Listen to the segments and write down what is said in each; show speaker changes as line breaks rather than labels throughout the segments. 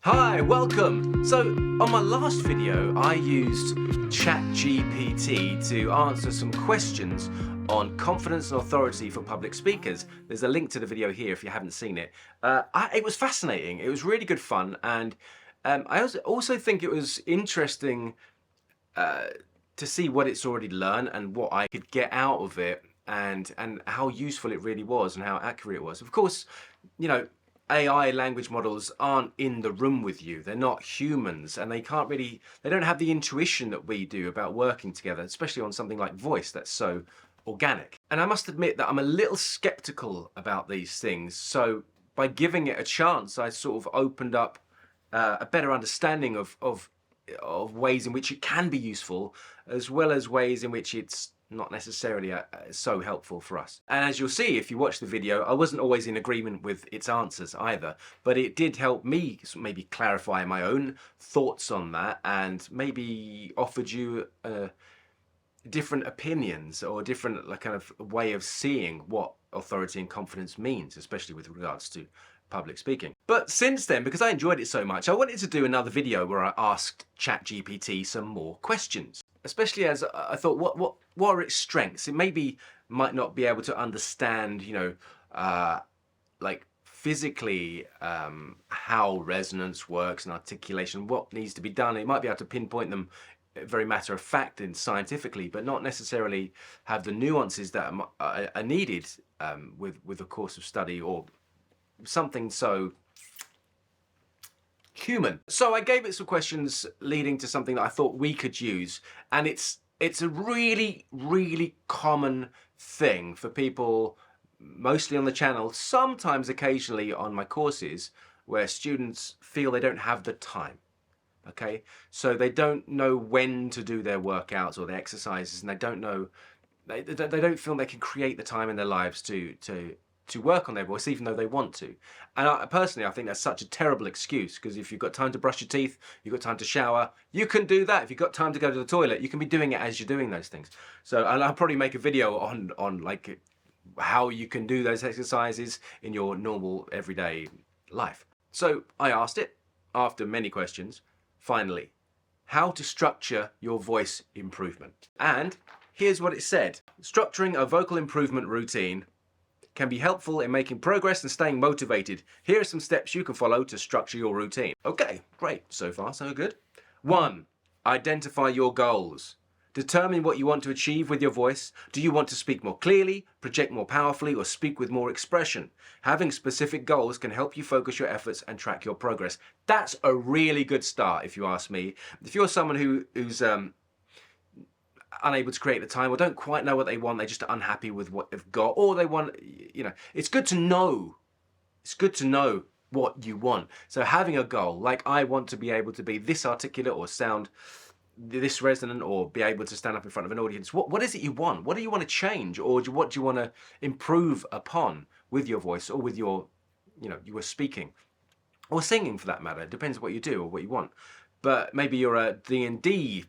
Hi, welcome! So, on my last video, I used ChatGPT to answer some questions on confidence and authority for public speakers. There's a link to the video here if you haven't seen it. It was fascinating. It was really good fun, and I also think it was interesting to see what it's already learned and what I could get out of it, and how useful it really was and how accurate it was. Of course, you know, AI language models aren't in the room with you. They're not humans, and they don't have the intuition that we do about working together, especially on something like voice that's so organic. And I must admit that I'm a little skeptical about these things. So by giving it a chance, I sort of opened up a better understanding of ways in which it can be useful, as well as ways in which it's not necessarily so helpful for us. And as you'll see if you watch the video, I wasn't always in agreement with its answers either, but it did help me maybe clarify my own thoughts on that, and maybe offered you different opinions or different kind of way of seeing what authority and confidence means, especially with regards to public speaking. But since then, because I enjoyed it so much, I wanted to do another video where I asked ChatGPT some more questions. Especially as I thought, what are its strengths? It might not be able to understand, like physically how resonance works and articulation, what needs to be done. It might be able to pinpoint them very matter of fact and scientifically, but not necessarily have the nuances that are needed with a course of study or something so human. So I gave it some questions leading to something that I thought we could use, and it's a really, really common thing for people, mostly on the channel, sometimes occasionally on my courses, where students feel they don't have the time. Okay, so they don't know when to do their workouts or their exercises, and they don't feel they can create the time in their lives to work on their voice, even though they want to. And personally, I think that's such a terrible excuse, because if you've got time to brush your teeth, you've got time to shower, you can do that. If you've got time to go to the toilet, you can be doing it as you're doing those things. So I'll probably make a video on like how you can do those exercises in your normal everyday life. So I asked it, after many questions, finally, how to structure your voice improvement. And here's what it said. Structuring a vocal improvement routine can be helpful in making progress and staying motivated. Here are some steps you can follow to structure your routine. Okay, great. So far, so good. 1. Identify your goals. Determine what you want to achieve with your voice. Do you want to speak more clearly, project more powerfully, or speak with more expression? Having specific goals can help you focus your efforts and track your progress. That's a really good start, if you ask me. If you're someone who's unable to create the time, or don't quite know what they want, they're just unhappy with what they've got, or they want, it's good to know. It's good to know what you want. So having a goal, like I want to be able to be this articulate or sound this resonant, or be able to stand up in front of an audience. What is it you want? What do you want to change, or what do you want to improve upon with your voice, or with your, you were speaking or singing for that matter. It depends what you do or what you want. But maybe you're a D&D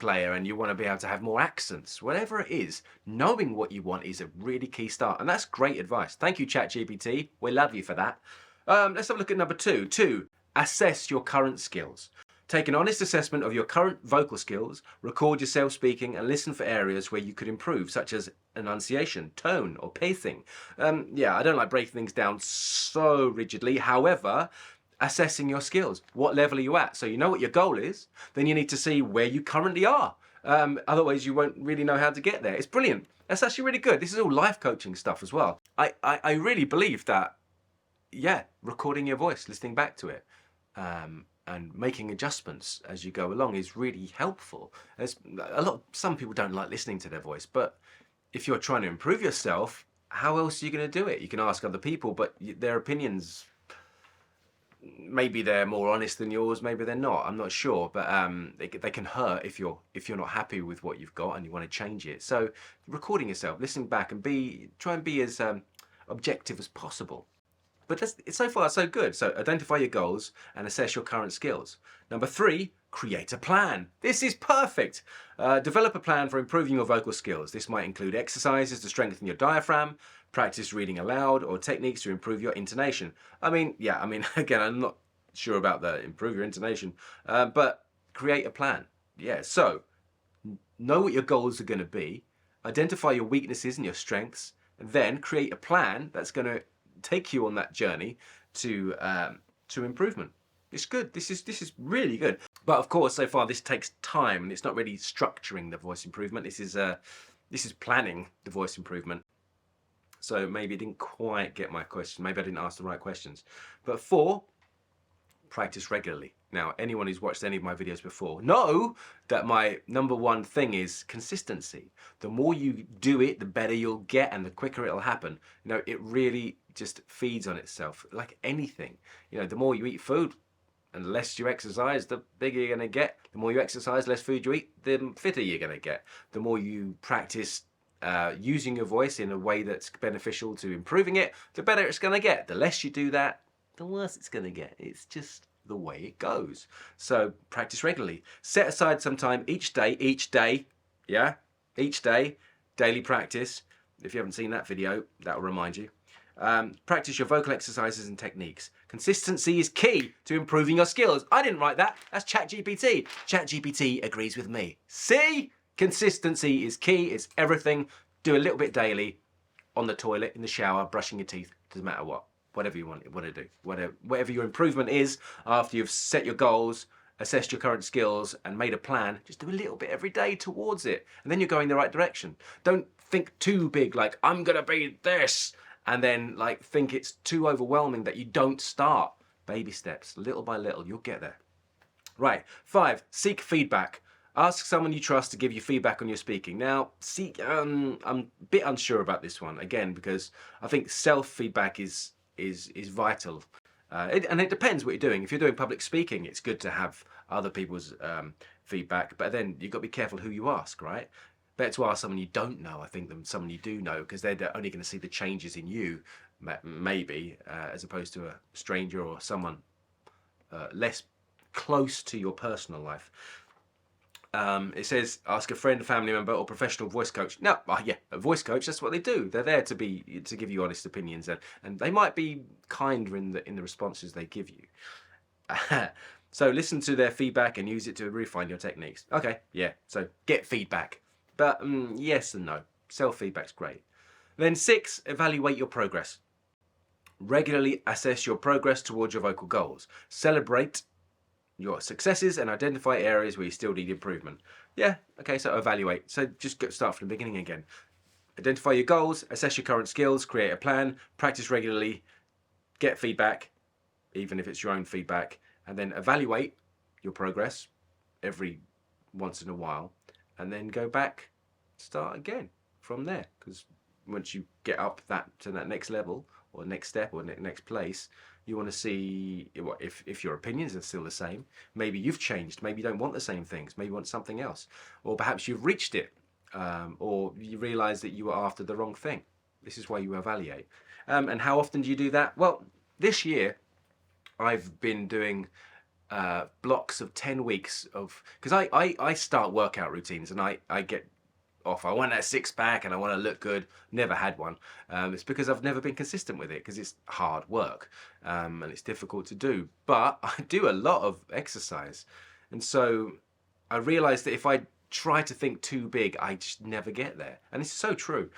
player and you want to be able to have more accents. Whatever it is, knowing what you want is a really key start, and that's great advice. Thank you, ChatGPT. We love you for that. Let's have a look at number 2. 2, assess your current skills. Take an honest assessment of your current vocal skills, record yourself speaking, and listen for areas where you could improve, such as enunciation, tone, or pacing. I don't like breaking things down so rigidly. However, assessing your skills. What level are you at? So you know what your goal is, then you need to see where you currently are. Otherwise, you won't really know how to get there. It's brilliant. That's actually really good. This is all life coaching stuff as well. I really believe that, recording your voice, listening back to it, and making adjustments as you go along is really helpful. Some people don't like listening to their voice, but if you're trying to improve yourself, how else are you going to do it? You can ask other people, but their opinions, maybe they're more honest than yours, maybe they're not, I'm not sure, but they can hurt if you're not happy with what you've got and you want to change it. So recording yourself, listening back, and try and be as objective as possible. But it's so far so good. So identify your goals and assess your current skills. Number 3, create a plan. This is perfect. Develop a plan for improving your vocal skills. This might include exercises to strengthen your diaphragm, practice reading aloud, or techniques to improve your intonation. Again, I'm not sure about the improve your intonation, but create a plan. Yeah, so know what your goals are going to be, identify your weaknesses and your strengths, and then create a plan that's going to take you on that journey to improvement. It's good. This is really good. But of course, so far this takes time, and it's not really structuring the voice improvement. This is planning the voice improvement. So maybe I didn't quite get my question. Maybe I didn't ask the right questions. But 4, practice regularly. Now, anyone who's watched any of my videos before know that my number one thing is consistency. The more you do it, the better you'll get and the quicker it'll happen. You know, it really just feeds on itself, like anything. You know, the more you eat food and less you exercise, the bigger you're gonna get. The more you exercise, less food you eat, the fitter you're gonna get. The more you practice using your voice in a way that's beneficial to improving it, the better it's gonna get. The less you do that, the worse it's gonna get. It's just the way it goes. So practice regularly. Set aside some time each day, yeah? Each day, daily practice. If you haven't seen that video, that'll remind you. Practice your vocal exercises and techniques. Consistency is key to improving your skills. I didn't write that, that's ChatGPT. ChatGPT agrees with me. See? Consistency is key, it's everything. Do a little bit daily, on the toilet, in the shower, brushing your teeth, doesn't matter what. Whatever you want to do, whatever your improvement is after you've set your goals, assessed your current skills and made a plan, just do a little bit every day towards it. And then you're going the right direction. Don't think too big, like I'm gonna be this, and then like think it's too overwhelming that you don't start. Baby steps, little by little, you'll get there. Right, 5, seek feedback. Ask someone you trust to give you feedback on your speaking. Now, I'm a bit unsure about this one, again, because I think self-feedback is vital. And it depends what you're doing. If you're doing public speaking, it's good to have other people's feedback, but then you've got to be careful who you ask, right? Better to ask someone you don't know, I think, than someone you do know, because they're only going to see the changes in you, maybe, as opposed to a stranger or someone less close to your personal life. It says, ask a friend, a family member, or professional voice coach. No, yeah, a voice coach, that's what they do. They're there to give you honest opinions, and they might be kinder in the responses they give you. So listen to their feedback and use it to refine your techniques. Okay, yeah, so get feedback. But yes and no. Self-feedback's great. Then 6, evaluate your progress. Regularly assess your progress towards your vocal goals. Celebrate your successes and identify areas where you still need improvement. Yeah, okay, so evaluate. So just start from the beginning again. Identify your goals, assess your current skills, create a plan, practice regularly, get feedback, even if it's your own feedback, and then evaluate your progress every once in a while, and then go back, start again from there. Because once you get up to that next level, or next step, or next place, you want to see if your opinions are still the same. Maybe you've changed. Maybe you don't want the same things. Maybe you want something else. Or perhaps you've reached it, or you realise that you were after the wrong thing. This is why you evaluate. And how often do you do that? Well, this year I've been doing blocks of 10 weeks of, because I start workout routines and I get off. I want that 6-pack and I want to look good. Never had one. It's because I've never been consistent with it, because it's hard work and it's difficult to do. But I do a lot of exercise, and so I realised that if I try to think too big, I just never get there. And it's so true.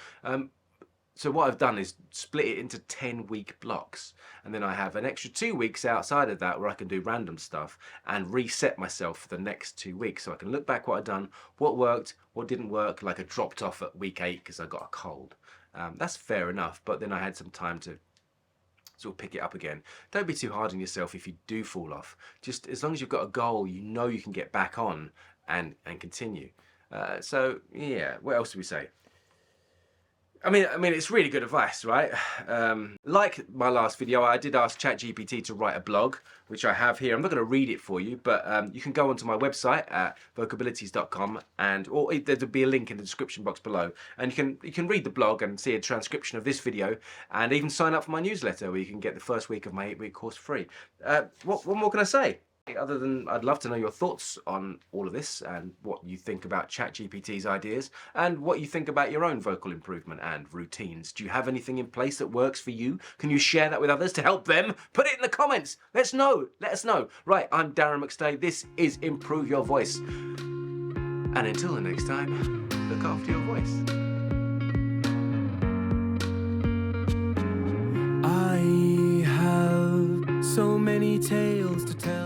So what I've done is split it into 10-week blocks, and then I have an extra 2 weeks outside of that where I can do random stuff and reset myself for the next 2 weeks, so I can look back what I've done, what worked, what didn't work. Like I dropped off at week 8 because I got a cold. That's fair enough, but then I had some time to sort of pick it up again. Don't be too hard on yourself if you do fall off. Just as long as you've got a goal, you know you can get back on and continue. So yeah, what else do we say? I mean, it's really good advice, right? Like my last video, I did ask ChatGPT to write a blog, which I have here. I'm not going to read it for you, but you can go onto my website at vocabilities.com, or there'll be a link in the description box below, and you can read the blog and see a transcription of this video, and even sign up for my newsletter where you can get the first week of my 8-week course free. What more can I say? Other than, I'd love to know your thoughts on all of this and what you think about ChatGPT's ideas and what you think about your own vocal improvement and routines. Do you have anything in place that works for you? Can you share that with others to help them? Put it in the comments. Let's know. Let us know. Right, I'm Darren Mcstay. This is Improve Your Voice. And until the next time, look after your voice.
I have so many tales to tell.